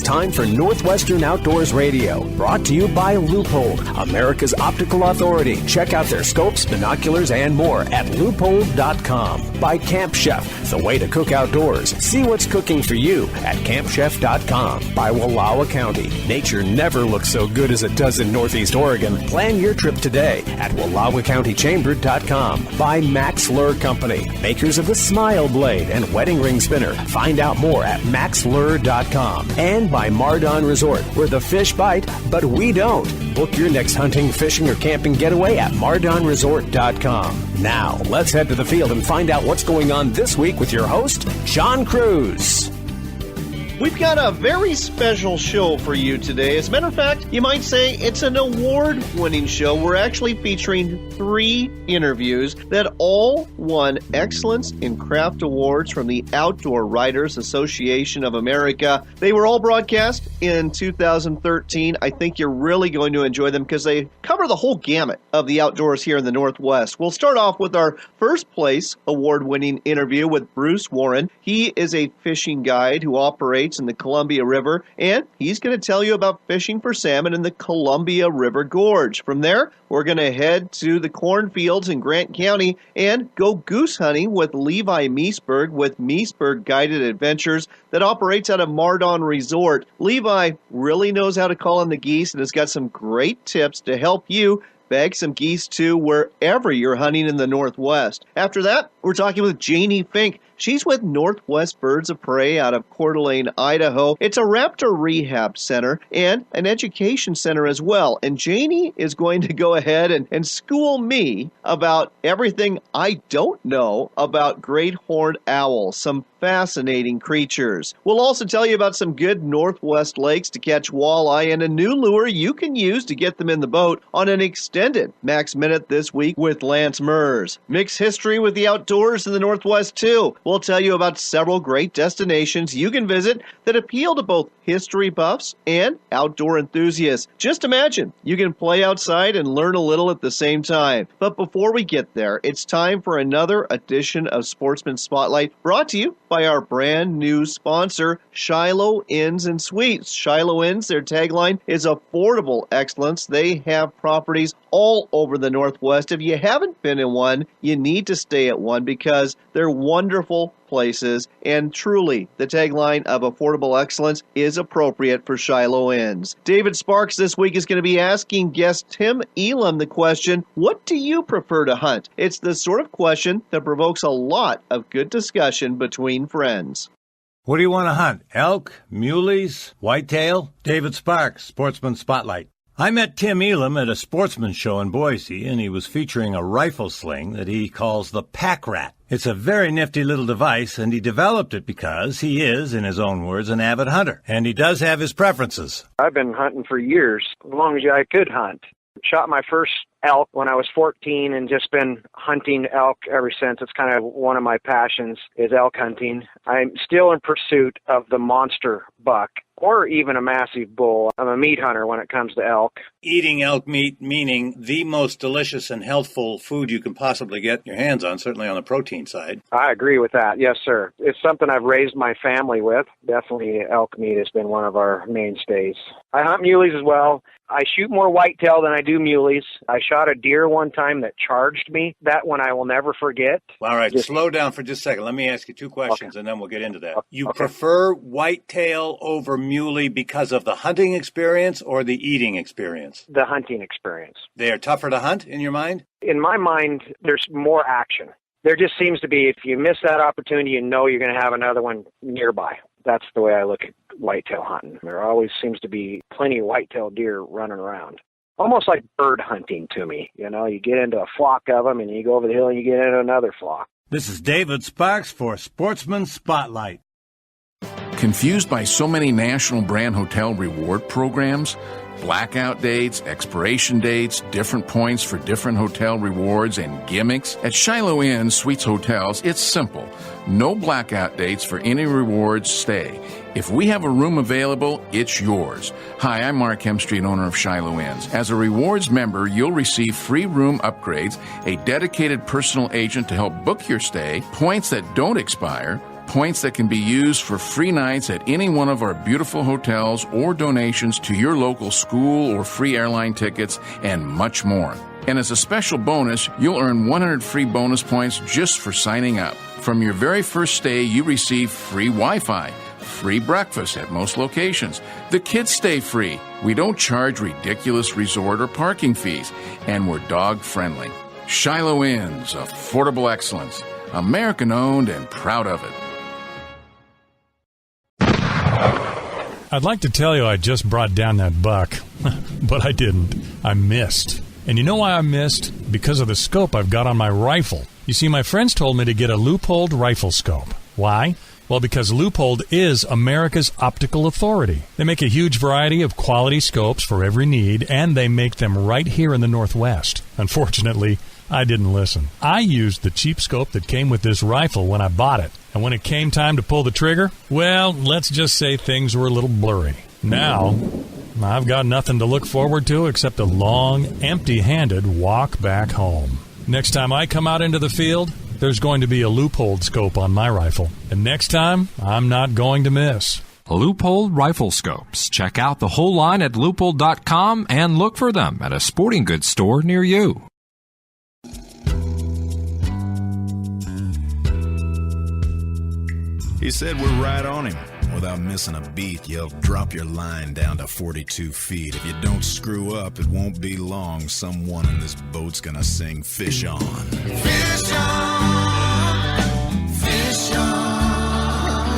time for Northwestern Outdoors Radio, brought to you by Loophole, America's optical authority. Check out their scopes, binoculars, and more at loophole.com. By Camp Chef, the way to cook outdoors. See what's cooking for you at campchef.com. By Wallowa County, nature never looks so good as it does in Northeast Oregon. Plan your trip today at WallawaCountyChamber.com. By Max Lure Company, makers of the Smile Blade and Wedding Ring Spinner. Find out more at maxlure.com. And by Mardon Resort, where the fish bite, but we don't. Book your next hunting, fishing, or camping getaway at mardonresort.com. Now, let's head to the field and find out what's going on this week with your host, Sean Cruz. We've got a very special show for you today. As a matter of fact, you might say it's an award-winning show. We're actually featuring 3 interviews that all won Excellence in Craft Awards from the Outdoor Writers Association of America. They were all broadcast in 2013. I think you're really going to enjoy them because they cover the whole gamut of the outdoors here in the Northwest. We'll start off with our first place award-winning interview with Bruce Warren. He is a fishing guide who operates in the Columbia River, and he's going to tell you about fishing for salmon in the Columbia River Gorge. From there, we're going to head to the cornfields in Grant County and go goose hunting with Levi Meesberg with Meesberg Guided Adventures that operates out of Mardon Resort. Levi really knows how to call in the geese and has got some great tips to help you bag some geese too wherever you're hunting in the Northwest. After that, we're talking with Janie Fink. She's with Northwest Birds of Prey out of Coeur d'Alene, Idaho. It's a raptor rehab center and an education center as well. And Janie is going to go ahead and school me about everything I don't know about great horned owls, some fascinating creatures. We'll also tell you about some good Northwest lakes to catch walleye and a new lure you can use to get them in the boat on an extended Max Minute this week with Lance Mers. Mixed history with the outdoors in the Northwest too. We'll tell you about several great destinations you can visit that appeal to both history buffs and outdoor enthusiasts. Just imagine, you can play outside and learn a little at the same time. But before we get there, it's time for another edition of Sportsman Spotlight, brought to you by our brand new sponsor, Shiloh Inns and Suites. Shiloh Inns, their tagline is affordable excellence. They have properties all over the Northwest. If you haven't been in one, you need to stay at one because they're wonderful places, and truly, the tagline of affordable excellence is appropriate for Shiloh Inns. David Sparks this week is going to be asking guest Tim Elam the question, what do you prefer to hunt? It's the sort of question that provokes a lot of good discussion between friends. What do you want to hunt? Elk, muleys, whitetail? David Sparks, Sportsman Spotlight. I met Tim Elam at a sportsman show in Boise, and he was featuring a rifle sling that he calls the Pack Rat. It's a very nifty little device, and he developed it because he is, in his own words, an avid hunter, and he does have his preferences. I've been hunting for years, as long as I could hunt. Shot my first elk when I was 14 and just been hunting elk ever since. It's kind of one of my passions is elk hunting. I'm still in pursuit of the monster buck or even a massive bull. I'm a meat hunter when it comes to elk. Eating elk meat meaning the most delicious and healthful food you can possibly get your hands on, certainly on the protein side. I agree with that. Yes, sir. It's something I've raised my family with. Definitely elk meat has been one of our mainstays. I hunt muleys as well. I shoot more whitetail than I do muleys. I shot a deer one time that charged me. That one I will never forget. All right, slow down for just a second. Let me ask you 2 questions, and then we'll get into that. You Okay. prefer whitetail over muley because of the hunting experience or the eating experience? The hunting experience. They are tougher to hunt, in your mind? In my mind, there's more action. There just seems to be, if you miss that opportunity, you know you're going to have another one nearby. That's the way I look at whitetail hunting. There always seems to be plenty of whitetail deer running around. Almost like bird hunting to me. You know, you get into a flock of them and you go over the hill and you get into another flock. This is David Sparks for Sportsman Spotlight. Confused by so many national brand hotel reward programs? Blackout dates, expiration dates, different points for different hotel rewards, and gimmicks? At Shiloh Inn Suites Hotels, it's simple. No blackout dates for any rewards stay. If we have a room available, it's yours. Hi, I'm Mark Hemstreet, owner of Shiloh Inns. As a rewards member, you'll receive free room upgrades, a dedicated personal agent to help book your stay, points that don't expire, points that can be used for free nights at any one of our beautiful hotels or donations to your local school or free airline tickets, and much more. And as a special bonus, you'll earn 100 free bonus points just for signing up. From your very first stay, you receive free Wi-Fi, free breakfast at most locations. The kids stay free. We don't charge ridiculous resort or parking fees, and we're dog-friendly. Shiloh Inn's affordable excellence. American-owned and proud of it. I'd like to tell you I just brought down that buck, but I didn't. I missed. And you know why I missed? Because of the scope I've got on my rifle. You see, my friends told me to get a Leupold rifle scope. Why? Well, because Leupold is America's optical authority. They make a huge variety of quality scopes for every need, and they make them right here in the Northwest. Unfortunately, I didn't listen. I used the cheap scope that came with this rifle when I bought it. And when it came time to pull the trigger, well, let's just say things were a little blurry. Now, I've got nothing to look forward to except a long, empty-handed walk back home. Next time I come out into the field, there's going to be a Leupold scope on my rifle. And next time, I'm not going to miss. Leupold rifle scopes. Check out the whole line at Leupold.com and look for them at a sporting goods store near you. He said we're right on him. Without missing a beat, you'll drop your line down to 42 feet. If you don't screw up, it won't be long. Someone in this boat's gonna sing Fish On. Fish on, fish on.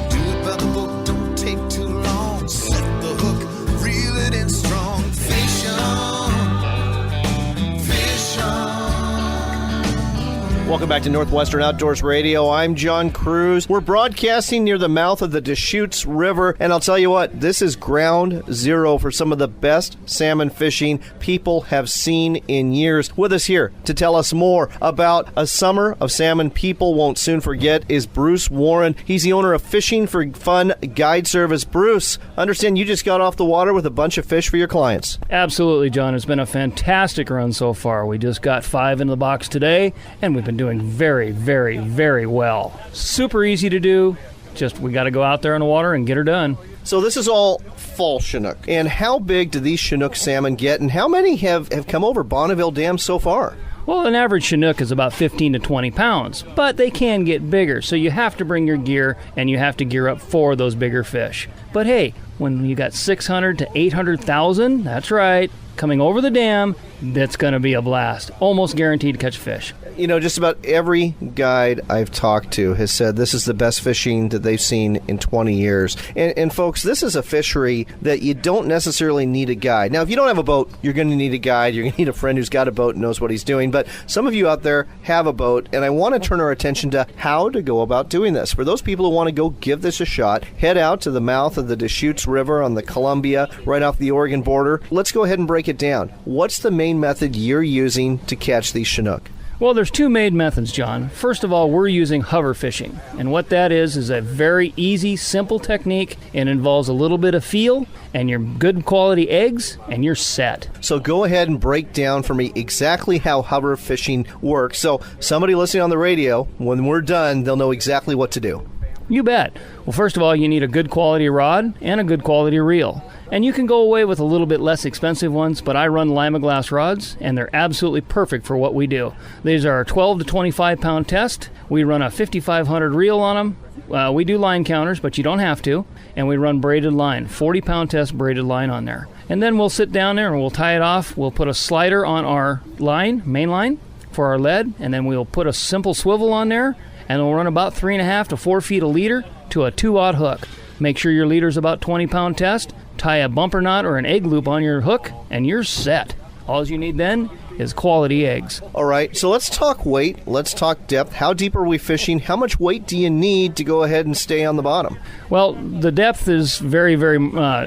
Do it by the book, don't take too long. Set the hook, reel it in strong. Fish on, fish on. Welcome back to Northwestern Outdoors Radio. I'm John Cruz. We're broadcasting near the mouth of the Deschutes River, and I'll tell you what, this is ground zero for some of the best salmon fishing people have seen in years. With us here to tell us more about a summer of salmon people won't soon forget is Bruce Warren. He's the owner of Fishing for Fun Guide Service. Bruce, understand you just got off the water with a bunch of fish for your clients. Absolutely, John. It's been a fantastic run so far. We just got 5 in the box today, and we've been doing very, very, very well. Super easy to do. Just we got to go out there in the water and get her done. So this is all fall Chinook. And how big do these Chinook salmon get, and how many have come over Bonneville Dam so far? Well, an average Chinook is about 15 to 20 pounds, but they can get bigger, so you have to bring your gear, and you have to gear up for those bigger fish. But hey, when you got 600 to 800,000, that's right, coming over the dam, that's going to be a blast. Almost guaranteed to catch fish. You know, just about every guide I've talked to has said this is the best fishing that they've seen in 20 years. And folks, this is a fishery that you don't necessarily need a guide. Now, if you don't have a boat, you're going to need a guide. You're going to need a friend who's got a boat and knows what he's doing. But some of you out there have a boat, and I want to turn our attention to how to go about doing this. For those people who want to go give this a shot, head out to the mouth of the Deschutes River on the Columbia, right off the Oregon border. Let's go ahead and break it down. What's the main method you're using to catch these Chinook? Well, there's two main methods, John. First of all, we're using hover fishing. And what that is a very easy, simple technique. It involves a little bit of feel and your good quality eggs, and you're set. So go ahead and break down for me exactly how hover fishing works. So somebody listening on the radio, when we're done, they'll know exactly what to do. You bet. Well, first of all, you need a good quality rod and a good quality reel. And you can go away with a little bit less expensive ones, but I run Lima Glass rods, and they're absolutely perfect for what we do. These are a 12 to 25 pound test. We run a 5500 reel on them. We do line counters, but you don't have to. And we run braided line, 40 pound test braided line on there. And then we'll sit down there and we'll tie it off. We'll put a slider on our line, main line, for our lead, and then we'll put a simple swivel on there, and we'll run about 3.5 to 4 feet a leader to a 2-aught hook. Make sure your leader's about 20 pound test. Tie a bumper knot or an egg loop on your hook, and you're set. All you need then is quality eggs. All right, so let's talk weight. Let's talk depth. How deep are we fishing? How much weight do you need to go ahead and stay on the bottom? Well, the depth is very, very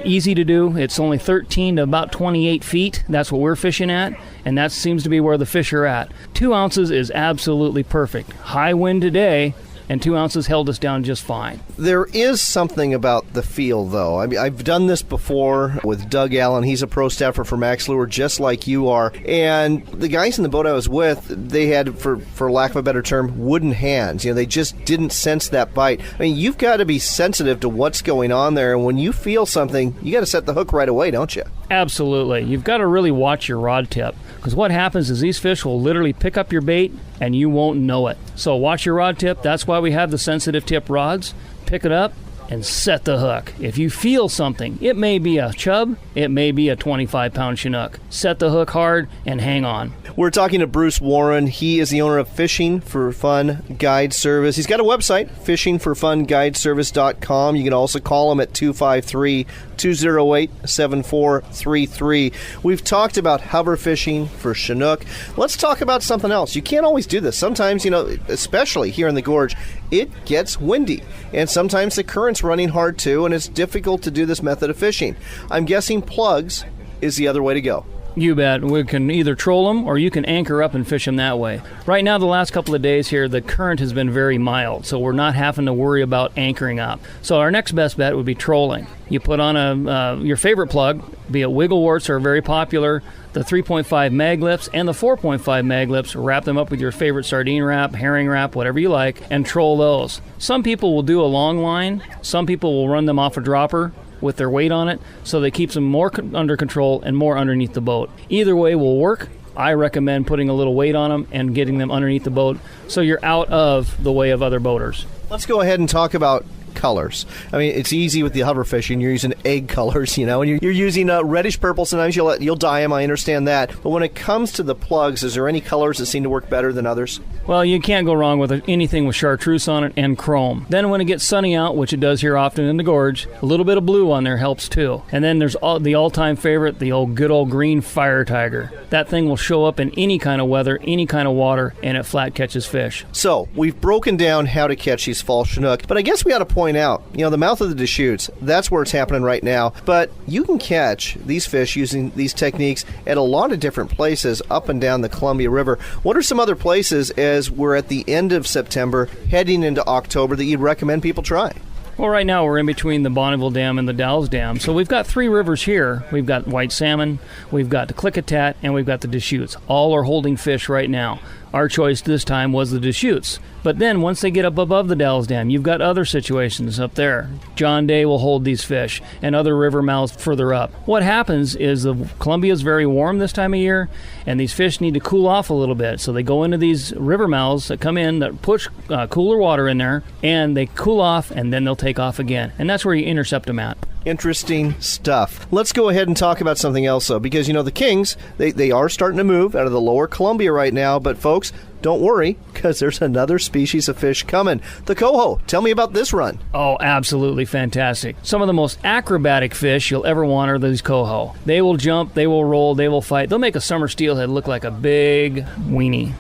easy to do. It's only 13 to about 28 feet. That's what we're fishing at, and that seems to be where the fish are at. 2 ounces is absolutely perfect. High wind today, and 2 ounces held us down just fine. There is something about the feel, though. I mean, I've done this before with Doug Allen. He's a pro staffer for Max Lure, just like you are. And the guys in the boat I was with, they had, for lack of a better term, wooden hands. You know, they just didn't sense that bite. I mean, you've got to be sensitive to what's going on there. And when you feel something, you got to set the hook right away, don't you? Absolutely. You've got to really watch your rod tip, because what happens is these fish will literally pick up your bait and you won't know it. So watch your rod tip. That's why we have the sensitive tip rods. Pick it up and set the hook. If you feel something, it may be a chub, it may be a 25-pound Chinook. Set the hook hard and hang on. We're talking to Bruce Warren. He is the owner of Fishing for Fun Guide Service. He's got a website, fishingforfunguideservice.com. You can also call him at 253-208-7433. We've talked about hover fishing for Chinook. Let's talk about something else. You can't always do this. Sometimes, especially here in the gorge, it gets windy, and sometimes the current's running hard too, and it's difficult to do this method of fishing. I'm guessing plugs is the other way to go. You bet. We can either troll them or you can anchor up and fish them that way. Right now, the last couple of days here, the current has been very mild, so we're not having to worry about anchoring up. So our next best bet would be trolling. You put on your favorite plug, be it Wiggleworts are very popular, the 3.5 mag lips and the 4.5 mag lips, wrap them up with your favorite sardine wrap, herring wrap, whatever you like, and troll those. Some people will do a long line. Some people will run them off a dropper with their weight on it, so they keeps them more under control and more underneath the boat. Either way will work. I recommend putting a little weight on them and getting them underneath the boat so you're out of the way of other boaters. Let's go ahead and talk about colors. I mean, it's easy with the hover fishing. You're using egg colors, and you're using reddish purple. Sometimes you'll dye them. I understand that. But when it comes to the plugs, is there any colors that seem to work better than others? Well, you can't go wrong with anything with chartreuse on it and chrome. Then when it gets sunny out, which it does here often in the gorge, a little bit of blue on there helps too. And then there's the all-time favorite, the good old green fire tiger. That thing will show up in any kind of weather, any kind of water, and it flat catches fish. So we've broken down how to catch these fall Chinook, but I guess we ought to point out, the mouth of the Deschutes, that's where it's happening right now. But you can catch these fish using these techniques at a lot of different places up and down the Columbia River. What are some other places, as we're at the end of September, heading into October, that you'd recommend people try? Well, right now we're in between the Bonneville Dam and the Dalles Dam. So we've got 3 rivers here. We've got white salmon, we've got the Klickitat, and we've got the Deschutes. All are holding fish right now. Our choice this time was the Deschutes. But then once they get up above the Dalles Dam, you've got other situations up there. John Day will hold these fish and other river mouths further up. What happens is the Columbia is very warm this time of year, and these fish need to cool off a little bit. So they go into these river mouths that come in that push cooler water in there, and they cool off, and then they'll take off again. And that's where you intercept them at. Interesting stuff. Let's go ahead and talk about something else, though, because, the Kings, they are starting to move out of the lower Columbia right now, but folks, don't worry, because there's another species of fish coming. The coho. Tell me about this run. Oh, absolutely fantastic. Some of the most acrobatic fish you'll ever want are these coho. They will jump, they will roll, they will fight. They'll make a summer steelhead look like a big weenie.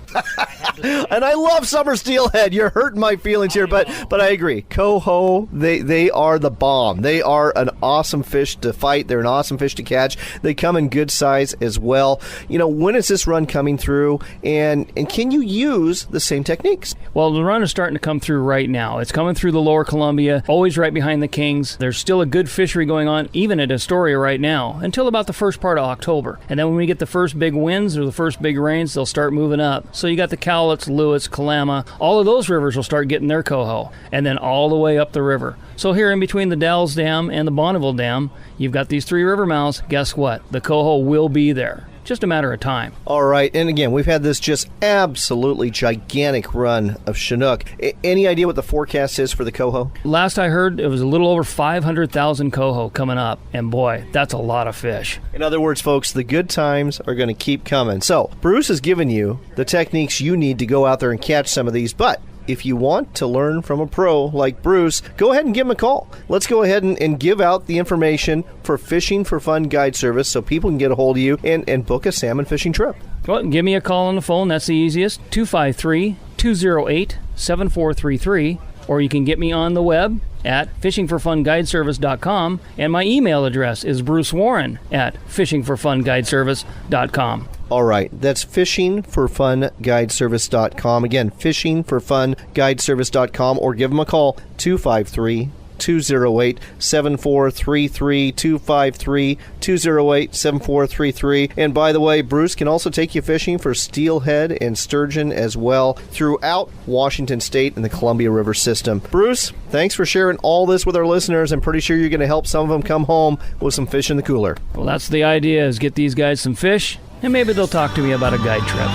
And I love summer steelhead. You're hurting my feelings here, but I agree. Coho, they are the bomb. They are an awesome fish to fight. They're an awesome fish to catch. They come in good size as well. When is this run coming through, and can you use the same techniques? Well, the run is starting to come through right now. It's coming through the lower Columbia, always right behind the Kings. There's still a good fishery going on, even at Astoria right now, until about the first part of October. And then when we get the first big winds or the first big rains, they'll start moving up. So you got the Cowlitz, Lewis, Kalama, all of those rivers will start getting their coho, and then all the way up the river. So here in between the Dalles Dam and the Bonneville Dam, you've got these 3 river mouths. Guess what? The coho will be there. Just a matter of time. All right, and again, we've had this just absolutely gigantic run of Chinook. Any idea what the forecast is for the coho? Last I heard, it was a little over 500,000 coho coming up, and boy, that's a lot of fish. In other words, folks, the good times are going to keep coming. So, Bruce has given you the techniques you need to go out there and catch some of these, but if you want to learn from a pro like Bruce, go ahead and give him a call. Let's go ahead and give out the information for Fishing for Fun Guide Service so people can get a hold of you and book a salmon fishing trip. Well, give me a call on the phone. That's the easiest. 253-208-7433. Or you can get me on the web at fishingforfunguideservice.com, and my email address is brucewarren@fishingforfunguideservice.com. All right, that's fishingforfunguideservice.com. Again, fishingforfunguideservice.com, or give them a call, 253-208-7433, 253-208-7433. And by the way, Bruce can also take you fishing for steelhead and sturgeon as well throughout Washington State and the Columbia River system. Bruce, thanks for sharing all this with our listeners. I'm pretty sure you're going to help some of them come home with some fish in the cooler. Well, that's the idea, is get these guys some fish, and maybe they'll talk to me about a guide trip.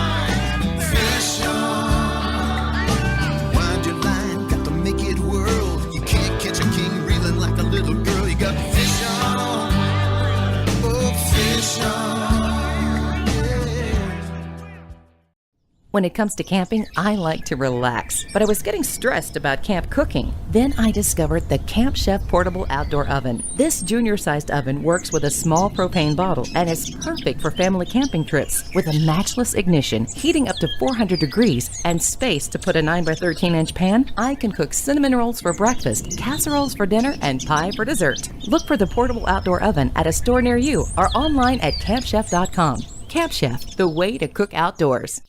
Fish on. Wind your line, got to make it whirl. You can't catch a king reeling like a little girl. You got fish on. Oh, fish on. When it comes to camping, I like to relax, but I was getting stressed about camp cooking. Then I discovered the Camp Chef Portable Outdoor Oven. This junior-sized oven works with a small propane bottle and is perfect for family camping trips. With a matchless ignition, heating up to 400 degrees, and space to put a 9x13-inch pan, I can cook cinnamon rolls for breakfast, casseroles for dinner, and pie for dessert. Look for the Portable Outdoor Oven at a store near you or online at campchef.com. Camp Chef, the way to cook outdoors.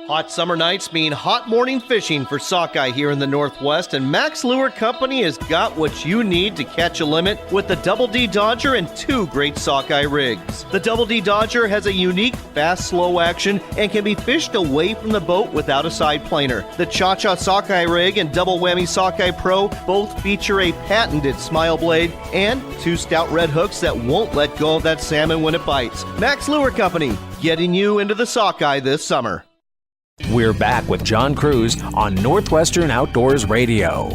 Hot summer nights mean hot morning fishing for sockeye here in the Northwest, and Max Lure Company has got what you need to catch a limit with the Double D Dodger and two great sockeye rigs. The Double D Dodger has a unique fast, slow action and can be fished away from the boat without a side planer. The Cha-Cha Sockeye Rig and Double Whammy Sockeye Pro both feature a patented smile blade and two stout red hooks that won't let go of that salmon when it bites. Max Lure Company, getting you into the sockeye this summer. We're back with John Cruz on Northwestern Outdoors Radio.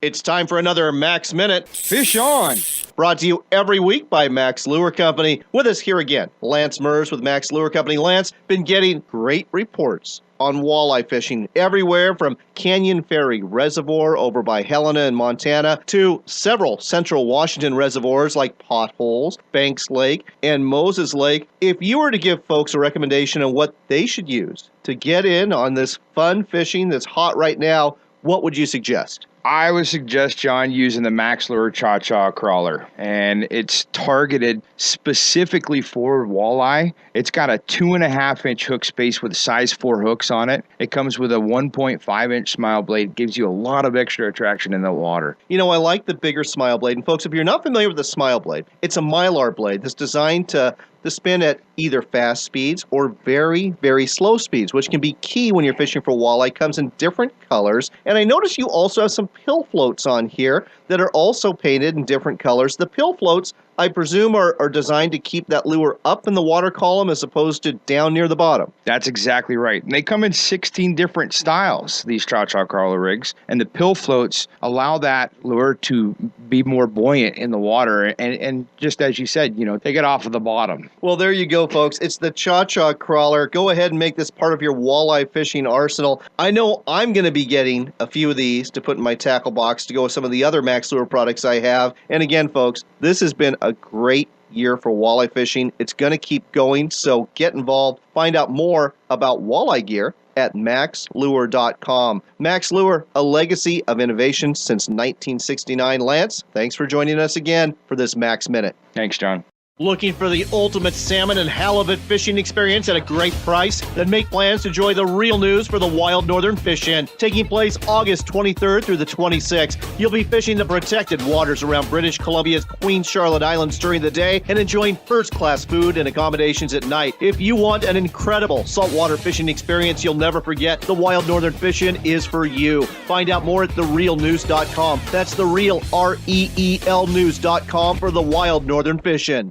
It's time for another Max Minute. Fish on! Brought to you every week by Max Lure Company. With us here again, Lance Mers with Max Lure Company. Lance, been getting great reports on walleye fishing everywhere from Canyon Ferry Reservoir over by Helena in Montana to several central Washington reservoirs like Potholes, Banks Lake, and Moses Lake. If you were to give folks a recommendation on what they should use to get in on this fun fishing that's hot right now, what would you suggest? I would suggest, John, using the Max Lure Cha-Cha crawler, and it's targeted specifically for walleye. It's got a 2.5-inch hook space with size 4 hooks on it. It comes with a 1.5-inch smile blade. It gives you a lot of extra attraction in the water. You know, I like the bigger smile blade. And folks, if you're not familiar with the smile blade, it's a mylar blade that's designed to spin at either fast speeds or very, very slow speeds, which can be key when you're fishing for walleye. Comes in different colors. And I notice you also have some pill floats on here that are also painted in different colors. The pill floats, I presume, are designed to keep that lure up in the water column as opposed to down near the bottom. That's exactly right. And they come in 16 different styles, these Cha-Cha crawler rigs. And the pill floats allow that lure to be more buoyant in the water. And just as you said, you know, take it off of the bottom. Well, there you go, folks. It's the Cha-Cha crawler. Go ahead and make this part of your walleye fishing arsenal. I know I'm going to be getting a few of these to put in my tackle box to go with some of the other Max Lure products I have. And again, folks, this has been a great year for walleye fishing. It's going to keep going, so get involved. Find out more about walleye gear at maxlure.com. Max Lure, a legacy of innovation since 1969. Lance, thanks for joining us again for this Max Minute. Thanks, John. Looking for the ultimate salmon and halibut fishing experience at a great price? Then make plans to enjoy the real news for the Wild Northern Fish-In. Taking place August 23rd through the 26th. You'll be fishing the protected waters around British Columbia's Queen Charlotte Islands during the day and enjoying first-class food and accommodations at night. If you want an incredible saltwater fishing experience you'll never forget, the Wild Northern Fish-In is for you. Find out more at therealnews.com. That's the real, REEL news.com for the Wild Northern Fish-In.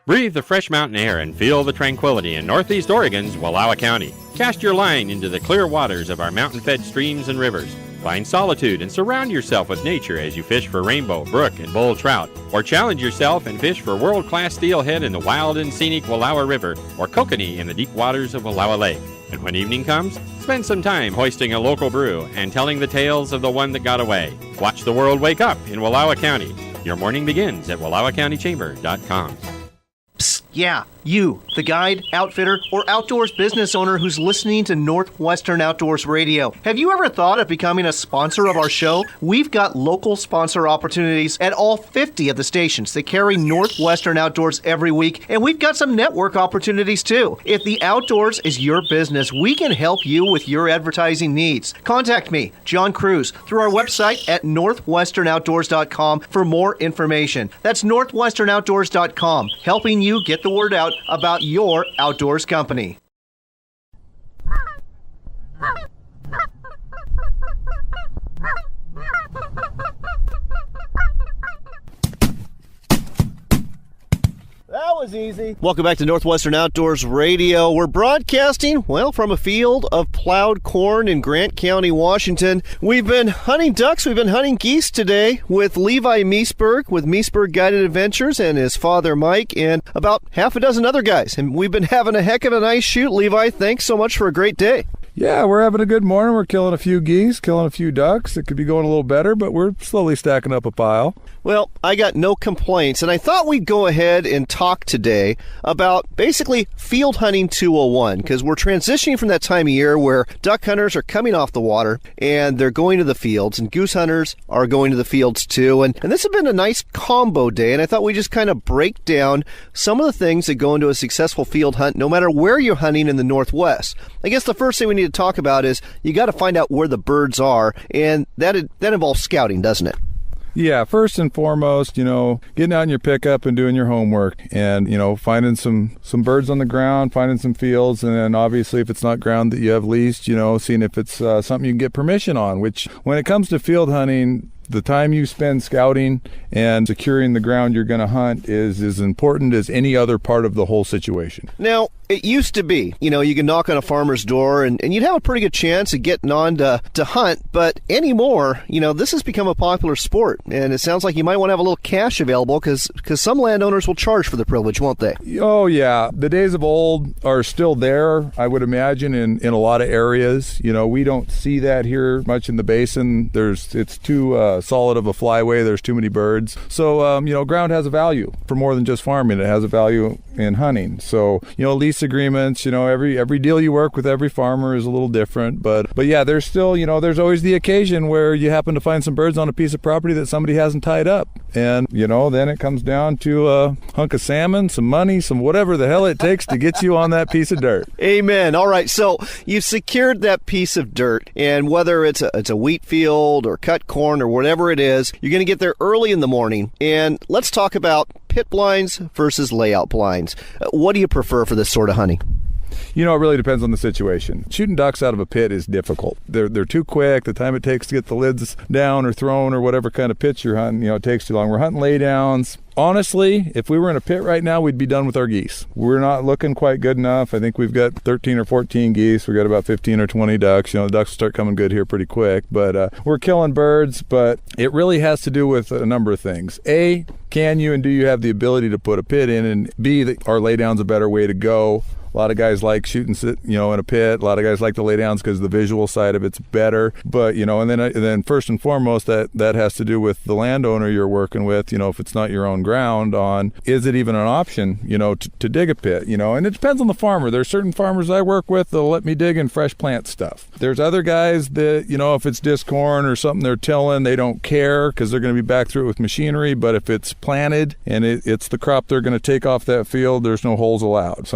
Breathe the fresh mountain air and feel the tranquility in Northeast Oregon's Wallowa County. Cast your line into the clear waters of our mountain-fed streams and rivers. Find solitude and surround yourself with nature as you fish for rainbow, brook, and bull trout. Or challenge yourself and fish for world-class steelhead in the wild and scenic Wallowa River or kokanee in the deep waters of Wallowa Lake. And when evening comes, spend some time hoisting a local brew and telling the tales of the one that got away. Watch the world wake up in Wallowa County. Your morning begins at WallowaCountyChamber.com. Yeah, You, the guide, outfitter, or outdoors business owner who's listening to Northwestern Outdoors Radio. Have you ever thought of becoming a sponsor of our show? We've got local sponsor opportunities at all 50 of the stations that carry Northwestern Outdoors every week, and we've got some network opportunities too. If the outdoors is your business, we can help you with your advertising needs. Contact me, John Cruz, through our website at northwesternoutdoors.com for more information. That's northwesternoutdoors.com, helping you get the word out about your outdoors company. That was easy. Welcome back to Northwestern Outdoors Radio. We're broadcasting, well, from a field of plowed corn in Grant County, Washington. We've been hunting ducks, we've been hunting geese today with Levi Meesberg with Meesberg Guided Adventures and his father Mike and about half a dozen other guys. And we've been having a heck of a nice shoot. Levi, thanks so much for a great day. Yeah, we're having a good morning. We're killing a few geese, killing a few ducks. It could be going a little better, but we're slowly stacking up a pile. Well, I got no complaints, and I thought we'd go ahead and talk today about basically field hunting 201, because we're transitioning from that time of year where duck hunters are coming off the water and they're going to the fields, and goose hunters are going to the fields too. And this has been a nice combo day, and I thought we'd just kind of break down some of the things that go into a successful field hunt, no matter where you're hunting in the Northwest. I guess the first thing we need to talk about is you got to find out where the birds are, and that involves scouting, doesn't it? Yeah, first and foremost, getting out in your pickup and doing your homework and, finding some birds on the ground, finding some fields, and then obviously if it's not ground that you have leased, seeing if it's something you can get permission on, which when it comes to field hunting, the time you spend scouting and securing the ground you're going to hunt is as important as any other part of the whole situation. Now, it used to be, you can knock on a farmer's door and you'd have a pretty good chance of getting on to hunt, but anymore, this has become a popular sport, and it sounds like you might want to have a little cash available because some landowners will charge for the privilege, won't they? Oh, yeah. The days of old are still there, I would imagine, in a lot of areas. We don't see that here much in the basin. It's too solid of a flyway. There's too many birds. So, ground has a value for more than just farming. It has a value in hunting. So, lease agreements, every deal you work with every farmer is a little different. But yeah, there's still, there's always the occasion where you happen to find some birds on a piece of property that somebody hasn't tied up. And, then it comes down to a hunk of salmon, some money, some whatever the hell it takes to get you on that piece of dirt. Amen. All right. So you've secured that piece of dirt, and whether it's a wheat field or cut corn or whatever it is, you're going to get there early in the morning. And let's talk about pit blinds versus layout blinds. What do you prefer for this sort of hunting? It really depends on the situation. Shooting ducks out of a pit is difficult. They're too quick. The time it takes to get the lids down or thrown or whatever kind of pitch you're hunting, it takes too long. We're hunting laydowns. Honestly, if we were in a pit right now, we'd be done with our geese. We're not looking quite good enough. I think we've got 13 or 14 geese. We've got about 15 or 20 ducks. The ducks will start coming good here pretty quick. But we're killing birds, but it really has to do with a number of things. A, can you and do you have the ability to put a pit in? And B, are laydowns a better way to go? A lot of guys like shooting, in a pit. A lot of guys like the laydowns because the visual side of it's better. But, and then first and foremost, that has to do with the landowner you're working with. If it's not your own ground, on is it even an option, to dig a pit, and it depends on the farmer. There's certain farmers I work with that'll let me dig in fresh plant stuff. There's other guys that, if it's disc corn or something they're tilling, they don't care because they're going to be back through it with machinery. But if it's planted and it's the crop they're going to take off that field, there's no holes allowed.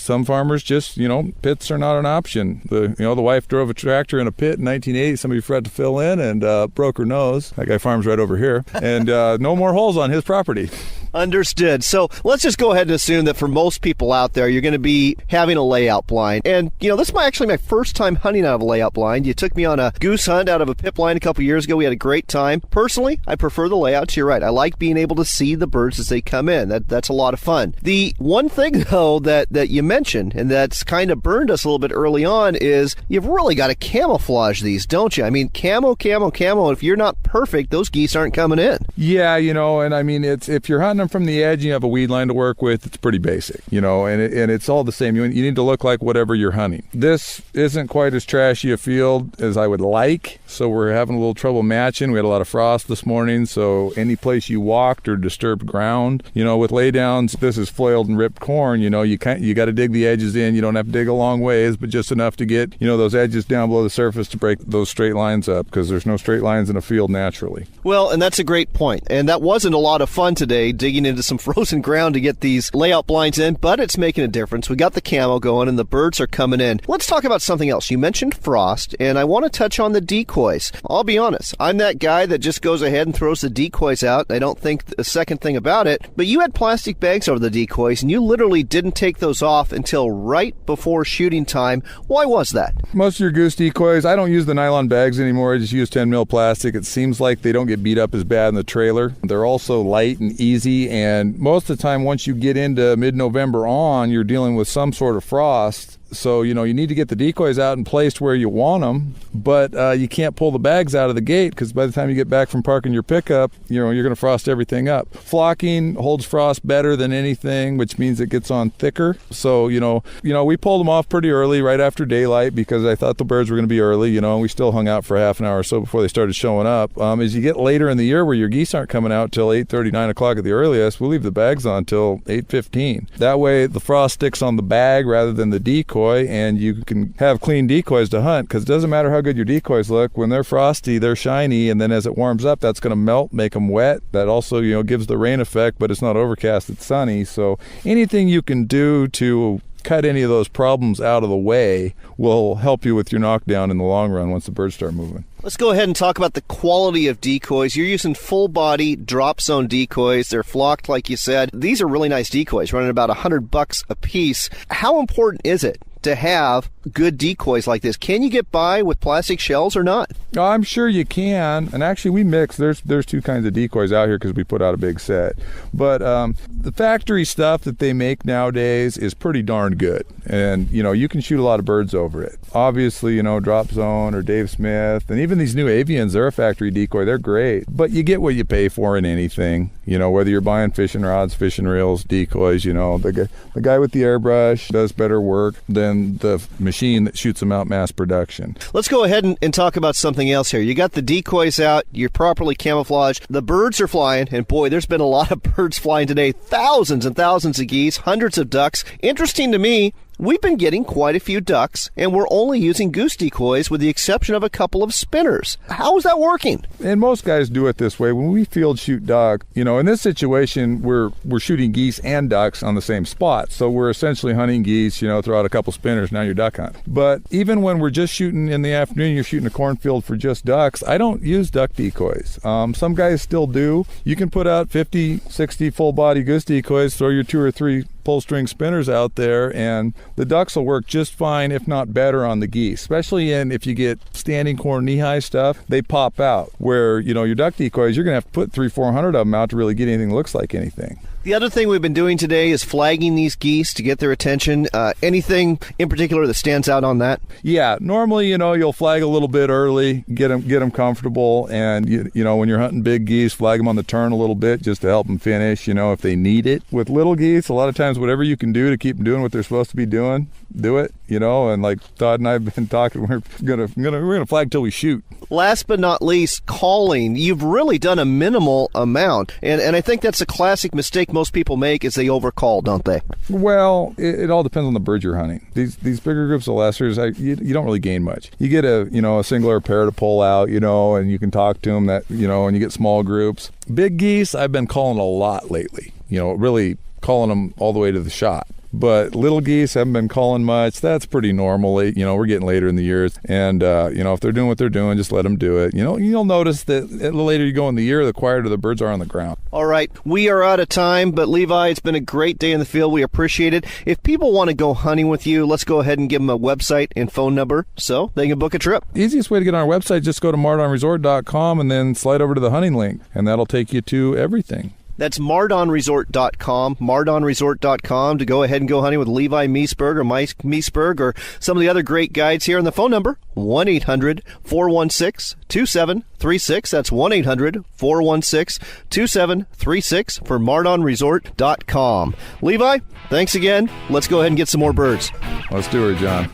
Some farmers just, pits are not an option. The wife drove a tractor in a pit in 1980. Somebody forgot to fill in and broke her nose. That guy farms right over here. And no more holes on his property. Understood. So let's just go ahead and assume that for most people out there, you're going to be having a layout blind. And, this is actually my first time hunting out of a layout blind. You took me on a goose hunt out of a pit blind a couple years ago. We had a great time. Personally, I prefer the layouts. You're right. I like being able to see the birds as they come in. That's a lot of fun. The one thing, though, that you mentioned, and that's kind of burned us a little bit early on, is you've really got to camouflage these, don't you? I mean, camo. If you're not perfect, those geese aren't coming in. Yeah, and I mean, if you're hunting them from the edge and you have a weed line to work with, it's pretty basic, and it's all the same. You need to look like whatever you're hunting. This isn't quite as trashy a field as I would like, so we're having a little trouble matching. We had a lot of frost this morning, so any place you walked or disturbed ground, with laydowns, this is flailed and ripped corn, you got to dig the edges in. You don't have to dig a long ways, but just enough to get, those edges down below the surface to break those straight lines up, because there's no straight lines in a field naturally. Well, and that's a great point. And that wasn't a lot of fun today, digging into some frozen ground to get these layout blinds in, but it's making a difference. We got the camo going and the birds are coming in. Let's talk about something else. You mentioned frost, and I want to touch on the decoys. I'll be honest, I'm that guy that just goes ahead and throws the decoys out. I don't think a second thing about it, but you had plastic bags over the decoys, and you literally didn't take those off until right before shooting time. Why was that? Most of your goose decoys, I don't use the nylon bags anymore. I just use 10 mil plastic. It seems like they don't get beat up as bad in the trailer. They're also light and easy, and most of the time once you get into mid-November on, you're dealing with some sort of frost. So, you need to get the decoys out and placed where you want them, but you can't pull the bags out of the gate, because by the time you get back from parking your pickup, you're going to frost everything up. Flocking holds frost better than anything, which means it gets on thicker. So, we pulled them off pretty early, right after daylight, because I thought the birds were going to be early, and we still hung out for half an hour or so before they started showing up. As you get later in the year where your geese aren't coming out till 8:30, 9 o'clock at the earliest, we'll leave the bags on till 8:15. That way the frost sticks on the bag rather than the decoy, and you can have clean decoys to hunt, because it doesn't matter how good your decoys look. When they're frosty, they're shiny, and then as it warms up, that's going to melt, make them wet. That also, gives the rain effect, but it's not overcast, it's sunny. So anything you can do to cut any of those problems out of the way will help you with your knockdown in the long run once the birds start moving. Let's go ahead and talk about the quality of decoys. You're using full-body drop zone decoys. They're flocked, like you said. These are really nice decoys, running about $100 a piece. How important is it to have good decoys like this? Can you get by with plastic shells or not? I'm sure you can, and actually we mix. There's two kinds of decoys out here because we put out a big set. But the factory stuff that they make nowadays is pretty darn good, and you can shoot a lot of birds over it. Obviously, Drop Zone or Dave Smith, and even these new avians, they're a factory decoy. They're great, but you get what you pay for in anything. Whether you're buying fishing rods, fishing reels, decoys. The guy with the airbrush does better work than the machine that shoots them out mass production. Let's go ahead and talk about something else here. You got the decoys out, you're properly camouflaged, the birds are flying, and boy, there's been a lot of birds flying today. Thousands and thousands of geese, hundreds of ducks. Interesting to me, we've been getting quite a few ducks, and we're only using goose decoys with the exception of a couple of spinners. How is that working? And most guys do it this way. When we field shoot duck, in this situation, we're shooting geese and ducks on the same spot. So we're essentially hunting geese, throw out a couple spinners, now you're duck hunting. But even when we're just shooting in the afternoon, you're shooting a cornfield for just ducks, I don't use duck decoys. Some guys still do. You can put out 50, 60 full body goose decoys, throw your 2 or 3 pull string spinners out there, and the ducks will work just fine, if not better, on the geese. Especially if you get standing corn knee-high stuff, they pop out. Where, your duck decoys, you're going to have to put 300-400 of them out to really get anything that looks like anything. The other thing we've been doing today is flagging these geese to get their attention. Anything in particular that stands out on that? Yeah, normally, you'll flag a little bit early, get them comfortable, and, when you're hunting big geese, flag them on the turn a little bit just to help them finish, if they need it. With little geese, a lot of times, whatever you can do to keep them doing what they're supposed to be doing, do it, and like Todd and I have been talking, we're gonna flag till we shoot. Last but not least, calling. You've really done a minimal amount, and I think that's a classic mistake most people make, is they overcall, don't they? Well, it all depends on the bird you're hunting. These bigger groups of lessers, you don't really gain much. You get a single or pair to pull out, and you can talk to them, and you get small groups. Big geese, I've been calling a lot lately, really calling them all the way to the shot. But little geese haven't been calling much. That's pretty normal. We're getting later in the years. And, if they're doing what they're doing, just let them do it. You'll notice that the later you go in the year, the quieter the birds are on the ground. All right. We are out of time, but Levi, it's been a great day in the field. We appreciate it. If people want to go hunting with you, let's go ahead and give them a website and phone number so they can book a trip. Easiest way to get on our website, just go to mardonresort.com and then slide over to the hunting link, and that'll take you to everything. That's MardonResort.com, MardonResort.com, to go ahead and go hunting with Levi Meisberg or Mike Meisberg or some of the other great guides here. And the phone number, 1-800-416-2736. That's 1-800-416-2736 for MardonResort.com. Levi, thanks again. Let's go ahead and get some more birds. Let's do it, John.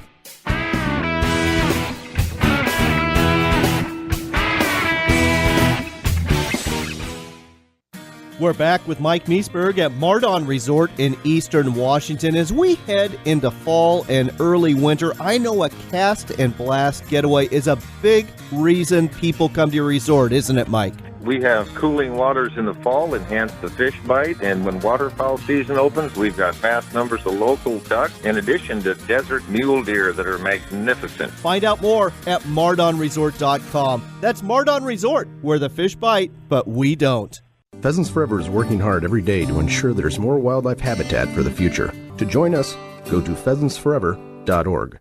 We're back with Mike Meisberg at Mardon Resort in Eastern Washington. As we head into fall and early winter, I know a cast and blast getaway is a big reason people come to your resort, isn't it, Mike? We have cooling waters in the fall, enhance the fish bite, and when waterfowl season opens, we've got vast numbers of local duck, in addition to desert mule deer that are magnificent. Find out more at MardonResort.com. That's Mardon Resort, where the fish bite, but we don't. Pheasants Forever is working hard every day to ensure there's more wildlife habitat for the future. To join us, go to pheasantsforever.org.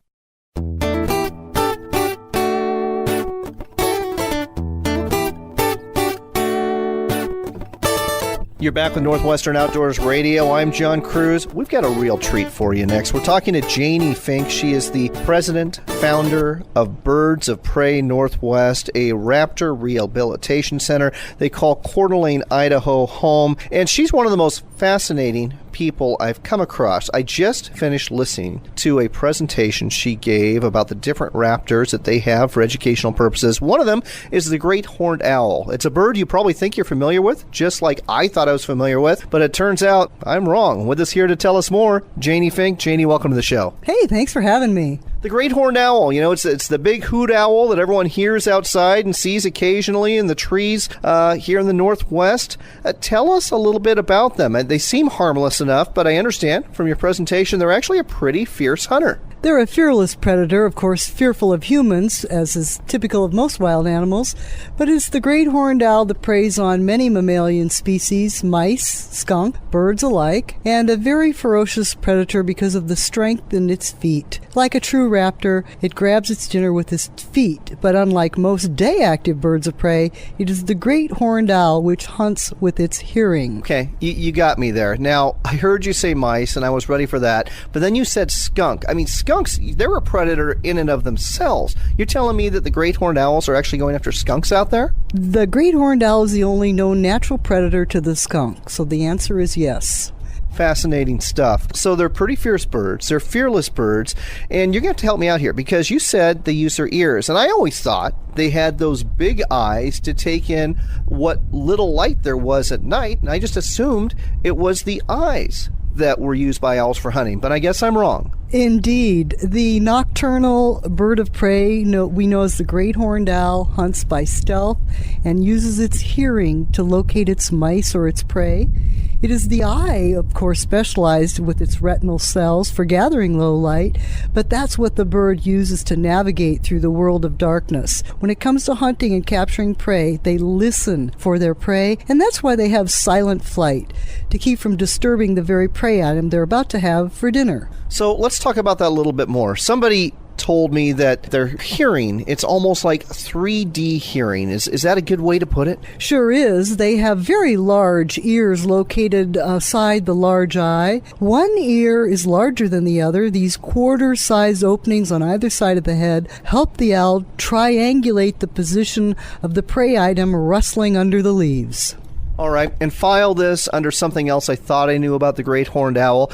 You're back with Northwestern Outdoors Radio. I'm John Cruz. We've got a real treat for you next. We're talking to Janie Fink. She is the president, founder of Birds of Prey Northwest, a raptor rehabilitation center they call Coeur d'Alene, Idaho home. And she's one of the most fascinating people I've come across. I just finished listening to a presentation she gave about the different raptors that they have for educational purposes. One of them is the great horned owl. It's a bird you probably think you're familiar with, just like I thought I was familiar with, but it turns out I'm wrong. With us here to tell us more, Janie Fink. Janie, welcome to the show. Hey, thanks for having me. The great horned owl, it's the big hoot owl that everyone hears outside and sees occasionally in the trees here in the Northwest. Tell us a little bit about them. They seem harmless enough, but I understand from your presentation they're actually a pretty fierce hunter. They're a fearless predator, of course, fearful of humans, as is typical of most wild animals, but it's the great horned owl that preys on many mammalian species, mice, skunk, birds alike, and a very ferocious predator because of the strength in its feet. Like a true raptor, it grabs its dinner with its feet, but unlike most day-active birds of prey, it is the great horned owl which hunts with its hearing. Okay, you got me there. Now, I heard you say mice, and I was ready for that, but then you said skunk. I mean, skunks, they're a predator in and of themselves. You're telling me that the great horned owls are actually going after skunks out there? The great horned owl is the only known natural predator to the skunk, so the answer is yes. Fascinating stuff. So they're pretty fierce birds. They're fearless birds. And you're going to have to help me out here because you said they use their ears. And I always thought they had those big eyes to take in what little light there was at night. And I just assumed it was the eyes that were used by owls for hunting. But I guess I'm wrong. Indeed. The nocturnal bird of prey we know as the great horned owl hunts by stealth and uses its hearing to locate its mice or its prey. It is the eye, of course, specialized with its retinal cells for gathering low light, but that's what the bird uses to navigate through the world of darkness. When it comes to hunting and capturing prey, they listen for their prey, and that's why they have silent flight, to keep from disturbing the very prey item they're about to have for dinner. So let's talk about that a little bit more. Somebody told me that their hearing, it's almost like 3D hearing. Is that a good way to put it? Sure is. They have very large ears located aside the large eye. One ear is larger than the other. These quarter-sized openings on either side of the head help the owl triangulate the position of the prey item rustling under the leaves. All right, and file this under something else I thought I knew about the great horned owl.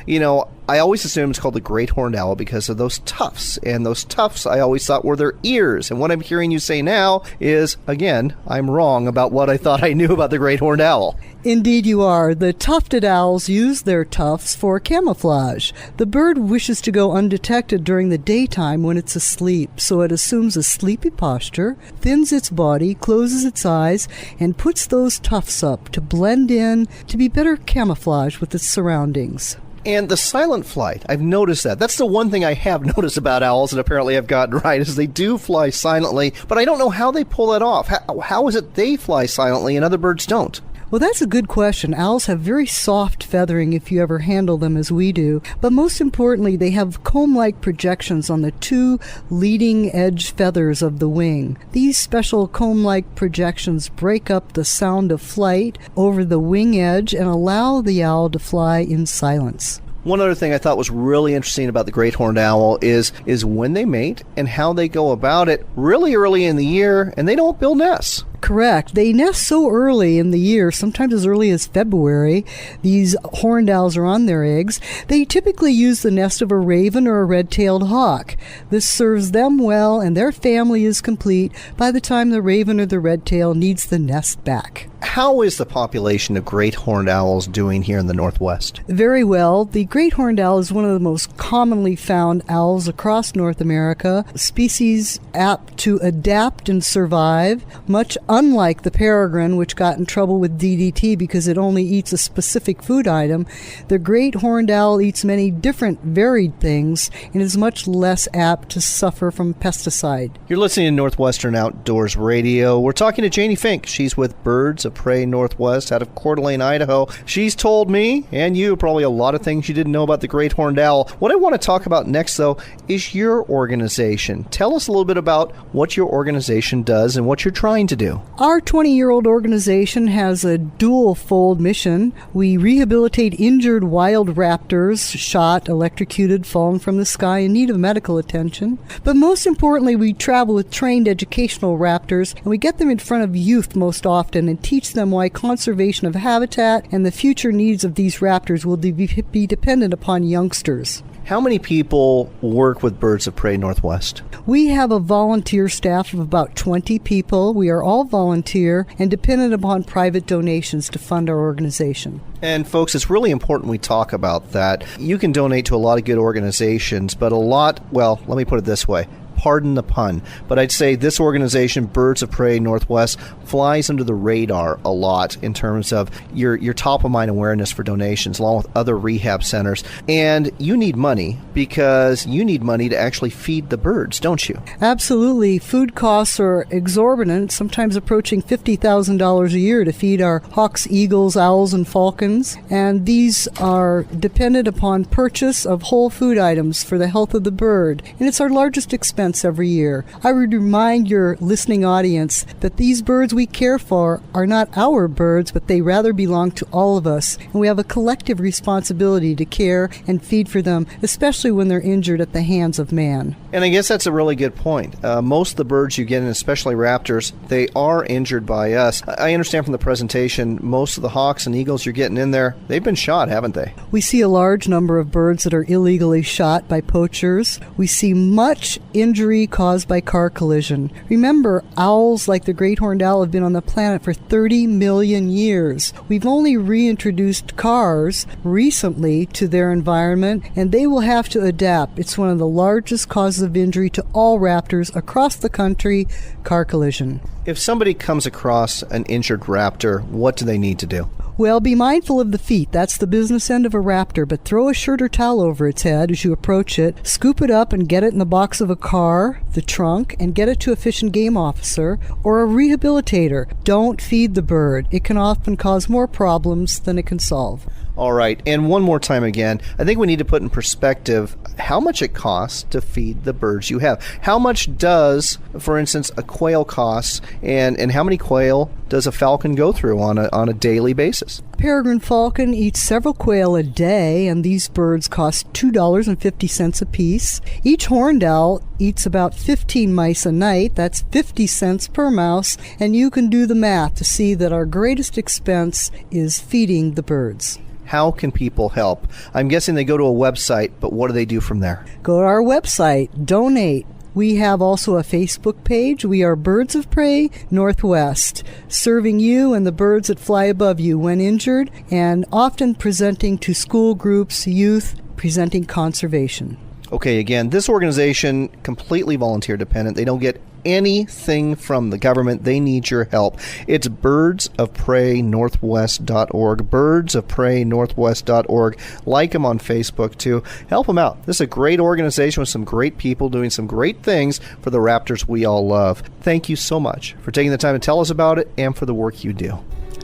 I always assumed it's called the great horned owl because of those tufts, and those tufts I always thought were their ears. And what I'm hearing you say now is, again, I'm wrong about what I thought I knew about the great horned owl. Indeed you are. The tufted owls use their tufts for camouflage. The bird wishes to go undetected during the daytime when it's asleep, so it assumes a sleepy posture, thins its body, closes its eyes, and puts those tufts up to blend in, to be better camouflaged with its surroundings. And the silent flight, I've noticed that. That's the one thing I have noticed about owls, and apparently I've gotten right, is they do fly silently, but I don't know how they pull that off. How is it they fly silently and other birds don't? Well, that's a good question. Owls have very soft feathering if you ever handle them as we do. But most importantly, they have comb-like projections on the two leading edge feathers of the wing. These special comb-like projections break up the sound of flight over the wing edge and allow the owl to fly in silence. One other thing I thought was really interesting about the great horned owl is when they mate and how they go about it really early in the year, and they don't build nests. Correct. They nest so early in the year, sometimes as early as February. These horned owls are on their eggs. They typically use the nest of a raven or a red-tailed hawk. This serves them well, and their family is complete by the time the raven or the red-tail needs the nest back. How is the population of great horned owls doing here in the Northwest? Very well. The great horned owl is one of the most commonly found owls across North America, a species apt to adapt and survive, much unlike the peregrine, which got in trouble with DDT because it only eats a specific food item. The great horned owl eats many different varied things and is much less apt to suffer from pesticide. You're listening to Northwestern Outdoors Radio. We're talking to Janie Fink. She's with Birds of Prey Northwest out of Coeur d'Alene, Idaho. She's told me, and you, probably a lot of things you didn't know about the great horned owl. What I want to talk about next, though, is your organization. Tell us a little bit about what your organization does and what you're trying to do. Our 20-year-old organization has a dual-fold mission. We rehabilitate injured wild raptors, shot, electrocuted, fallen from the sky in need of medical attention. But most importantly, we travel with trained educational raptors, and we get them in front of youth most often and teach them why conservation of habitat and the future needs of these raptors will be dependent upon youngsters. How many people work with Birds of Prey Northwest? We have a volunteer staff of about 20 people. We are all volunteer and dependent upon private donations to fund our organization. And folks, it's really important we talk about that. You can donate to a lot of good organizations, but let me put it this way. Pardon the pun, but I'd say this organization, Birds of Prey Northwest, flies under the radar a lot in terms of your top-of-mind awareness for donations, along with other rehab centers. And you need money because you need money to actually feed the birds, don't you? Absolutely. Food costs are exorbitant, sometimes approaching $50,000 a year to feed our hawks, eagles, owls, and falcons. And these are dependent upon purchase of whole food items for the health of the bird. And it's our largest expense every year. I would remind your listening audience that these birds we care for are not our birds, but they rather belong to all of us. And we have a collective responsibility to care and feed for them, especially when they're injured at the hands of man. And I guess that's a really good point. Most of the birds you get, and especially raptors, they are injured by us. I understand from the presentation, most of the hawks and eagles you're getting in there, they've been shot, haven't they? We see a large number of birds that are illegally shot by poachers. We see much injury caused by car collision. Remember, owls like the great horned owl have been on the planet for 30 million years. We've only reintroduced cars recently to their environment, and they will have to adapt. It's one of the largest causes of injury to all raptors across the country, car collision. If somebody comes across an injured raptor, what do they need to do? Well, be mindful of the feet. That's the business end of a raptor, but throw a shirt or towel over its head as you approach it. Scoop it up and get it in the box of a car, the trunk, and get it to a fish and game officer or a rehabilitator. Don't feed the bird. It can often cause more problems than it can solve. All right, and one more time again, I think we need to put in perspective how much it costs to feed the birds you have. How much does, for instance, a quail cost, and how many quail does a falcon go through on a daily basis? Peregrine falcon eats several quail a day, and these birds cost $2.50 a piece. Each horned owl eats about 15 mice a night. That's 50 cents per mouse, and you can do the math to see that our greatest expense is feeding the birds. How can people help? I'm guessing they go to a website, but what do they do from there? Go to our website, donate. We have also a Facebook page. We are Birds of Prey Northwest, serving you and the birds that fly above you when injured, and often presenting to school groups, youth, presenting conservation. Okay, again, this organization, completely volunteer dependent. They don't get anything from the government. They need your help. It's birdsofpreynorthwest.org, birdsofpreynorthwest.org. Like them on Facebook, too. Help them out. This is a great organization with some great people doing some great things for the raptors we all love. Thank you so much for taking the time to tell us about it and for the work you do.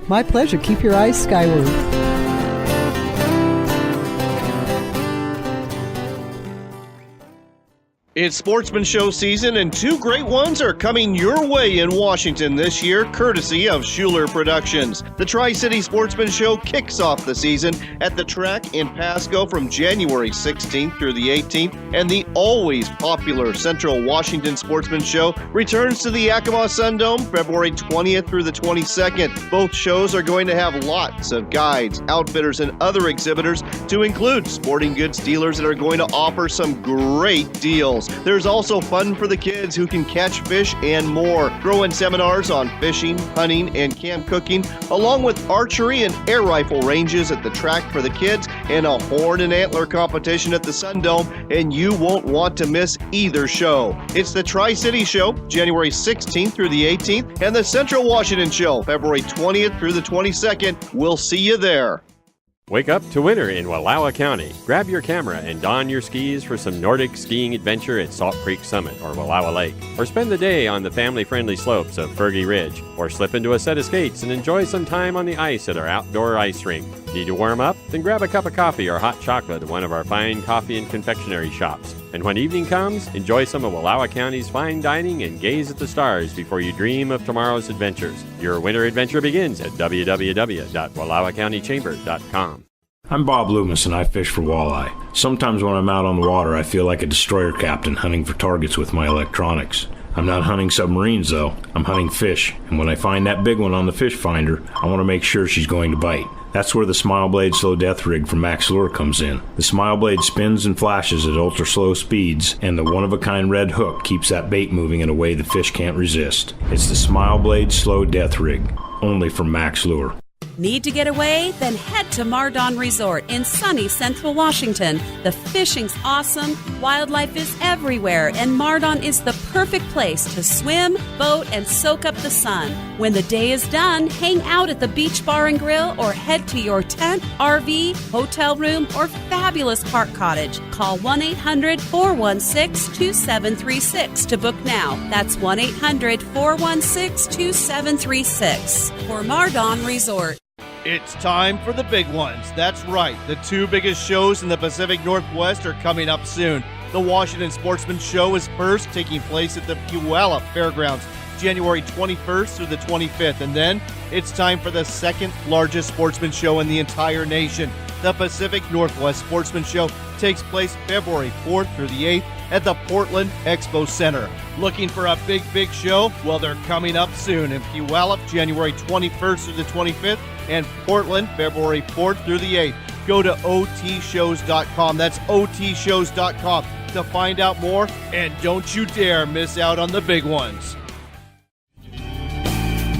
My pleasure. Keep your eyes skyward. It's Sportsman Show season, and two great ones are coming your way in Washington this year, courtesy of Schuler Productions. The Tri-City Sportsman Show kicks off the season at the track in Pasco from January 16th through the 18th, and the always popular Central Washington Sportsman Show returns to the Yakima Sun Dome February 20th through the 22nd. Both shows are going to have lots of guides, outfitters, and other exhibitors to include sporting goods dealers that are going to offer some great deals. There's also fun for the kids who can catch fish and more. Throw in seminars on fishing, hunting, and camp cooking, along with archery and air rifle ranges at the track for the kids, and a horn and antler competition at the Sun Dome, and you won't want to miss either show. It's the Tri-City Show, January 16th through the 18th, and the Central Washington Show, February 20th through the 22nd. We'll see you there. Wake up to winter in Wallowa County. Grab your camera and don your skis for some Nordic skiing adventure at Salt Creek Summit or Wallowa Lake. Or spend the day on the family-friendly slopes of Fergie Ridge. Or slip into a set of skates and enjoy some time on the ice at our outdoor ice rink. Need to warm up? Then grab a cup of coffee or hot chocolate at one of our fine coffee and confectionery shops. And when evening comes, enjoy some of Wallowa County's fine dining and gaze at the stars before you dream of tomorrow's adventures. Your winter adventure begins at www.wallawacountychamber.com. I'm Bob Loomis, and I fish for walleye. Sometimes when I'm out on the water, I feel like a destroyer captain hunting for targets with my electronics. I'm not hunting submarines, though. I'm hunting fish, and when I find that big one on the fish finder, I want to make sure she's going to bite. That's where the Smile Blade Slow Death Rig from Max Lure comes in. The Smile Blade spins and flashes at ultra-slow speeds, and the one-of-a-kind red hook keeps that bait moving in a way the fish can't resist. It's the Smile Blade Slow Death Rig, only from Max Lure. Need to get away? Then head to Mardon Resort in sunny Central Washington. The fishing's awesome, wildlife is everywhere, and Mardon is the perfect place to swim, boat, and soak up the sun. When the day is done, hang out at the beach bar and grill or head to your tent, RV, hotel room, or fabulous park cottage. Call 1-800-416-2736 to book now. That's 1-800-416-2736 for Mardon Resort. It's time for the big ones. That's right. The two biggest shows in the Pacific Northwest are coming up soon. The Washington Sportsman Show is first, taking place at the Puyallup Fairgrounds, January 21st through the 25th. And then it's time for the second largest sportsman show in the entire nation. The Pacific Northwest Sportsman Show takes place February 4th through the 8th at the Portland Expo Center. Looking for a big show? Well, they're coming up soon in Puyallup, January 21st through the 25th, and Portland, February 4th through the 8th. Go to otshows.com. That's otshows.com to find out more, and don't you dare miss out on the big ones.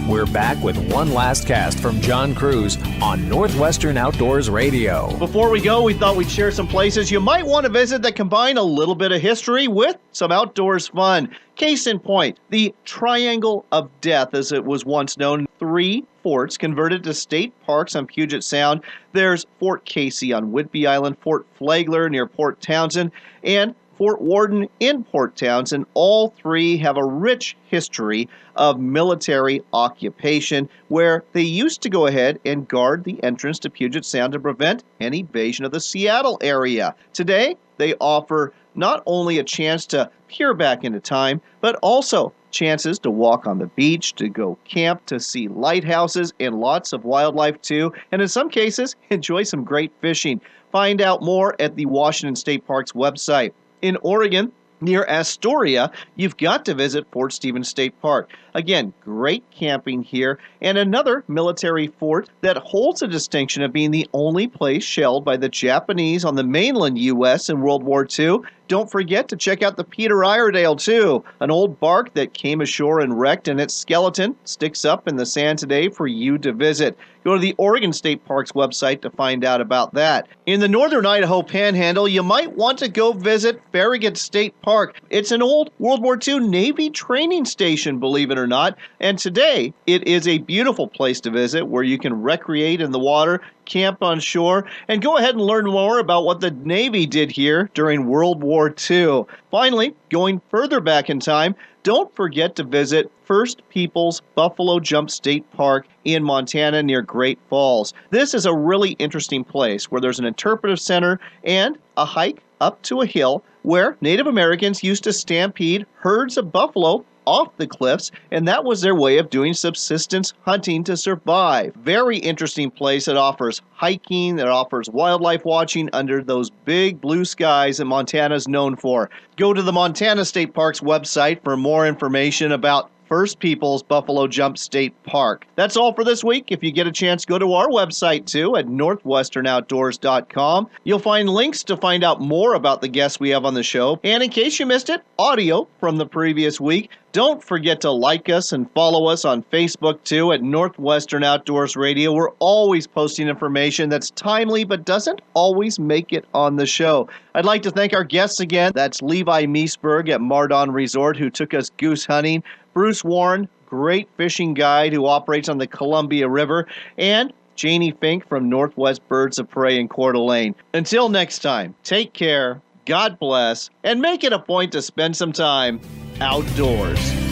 We're back with one last cast from John Cruz on Northwestern Outdoors Radio. Before we go, we thought we'd share some places you might want to visit that combine a little bit of history with some outdoors fun. Case in point, the Triangle of Death, as it was once known, 3 forts converted to state parks on Puget Sound. There's Fort Casey on Whidbey Island, Fort Flagler near Port Townsend, and Fort Worden in Port Townsend. All three have a rich history of military occupation where they used to go ahead and guard the entrance to Puget Sound to prevent any invasion of the Seattle area. Today, they offer not only a chance to peer back into time, but also chances to walk on the beach, to go camp, to see lighthouses, and lots of wildlife too, and in some cases, enjoy some great fishing. Find out more at the Washington State Parks website. In Oregon, near Astoria, you've got to visit Fort Stevens State Park. Again, great camping here, and another military fort that holds the distinction of being the only place shelled by the Japanese on the mainland U.S. in World War II. Don't forget to check out the Peter Iredale, too, an old bark that came ashore and wrecked, and its skeleton sticks up in the sand today for you to visit. Go to the Oregon State Parks website to find out about that. In the northern Idaho Panhandle, you might want to go visit Farragut State Park. It's an old World War II Navy training station, believe it or not, and today it is a beautiful place to visit where you can recreate in the water, camp on shore, and go ahead and learn more about what the Navy did here during World War II. Finally, going further back in time, don't forget to visit First Peoples Buffalo Jump State Park in Montana near Great Falls. This is a really interesting place where there's an interpretive center and a hike up to a hill where Native Americans used to stampede herds of buffalo off the cliffs, and that was their way of doing subsistence hunting to survive. Very interesting place. It offers hiking, it offers wildlife watching under those big blue skies that Montana is known for. Go to the Montana State Parks website for more information about First Peoples Buffalo Jump State Park. That's all for this week. If you get a chance, go to our website too at northwesternoutdoors.com. You'll find links to find out more about the guests we have on the show. And in case you missed it, audio from the previous week. Don't forget to like us and follow us on Facebook too at Northwestern Outdoors Radio. We're always posting information that's timely but doesn't always make it on the show. I'd like to thank our guests again. That's Levi Meisberg at Mardon Resort, who took us goose hunting. Bruce Warren, great fishing guide who operates on the Columbia River, and Janie Fink from Northwest Birds of Prey in Coeur d'Alene. Until next time, take care, God bless, and make it a point to spend some time outdoors.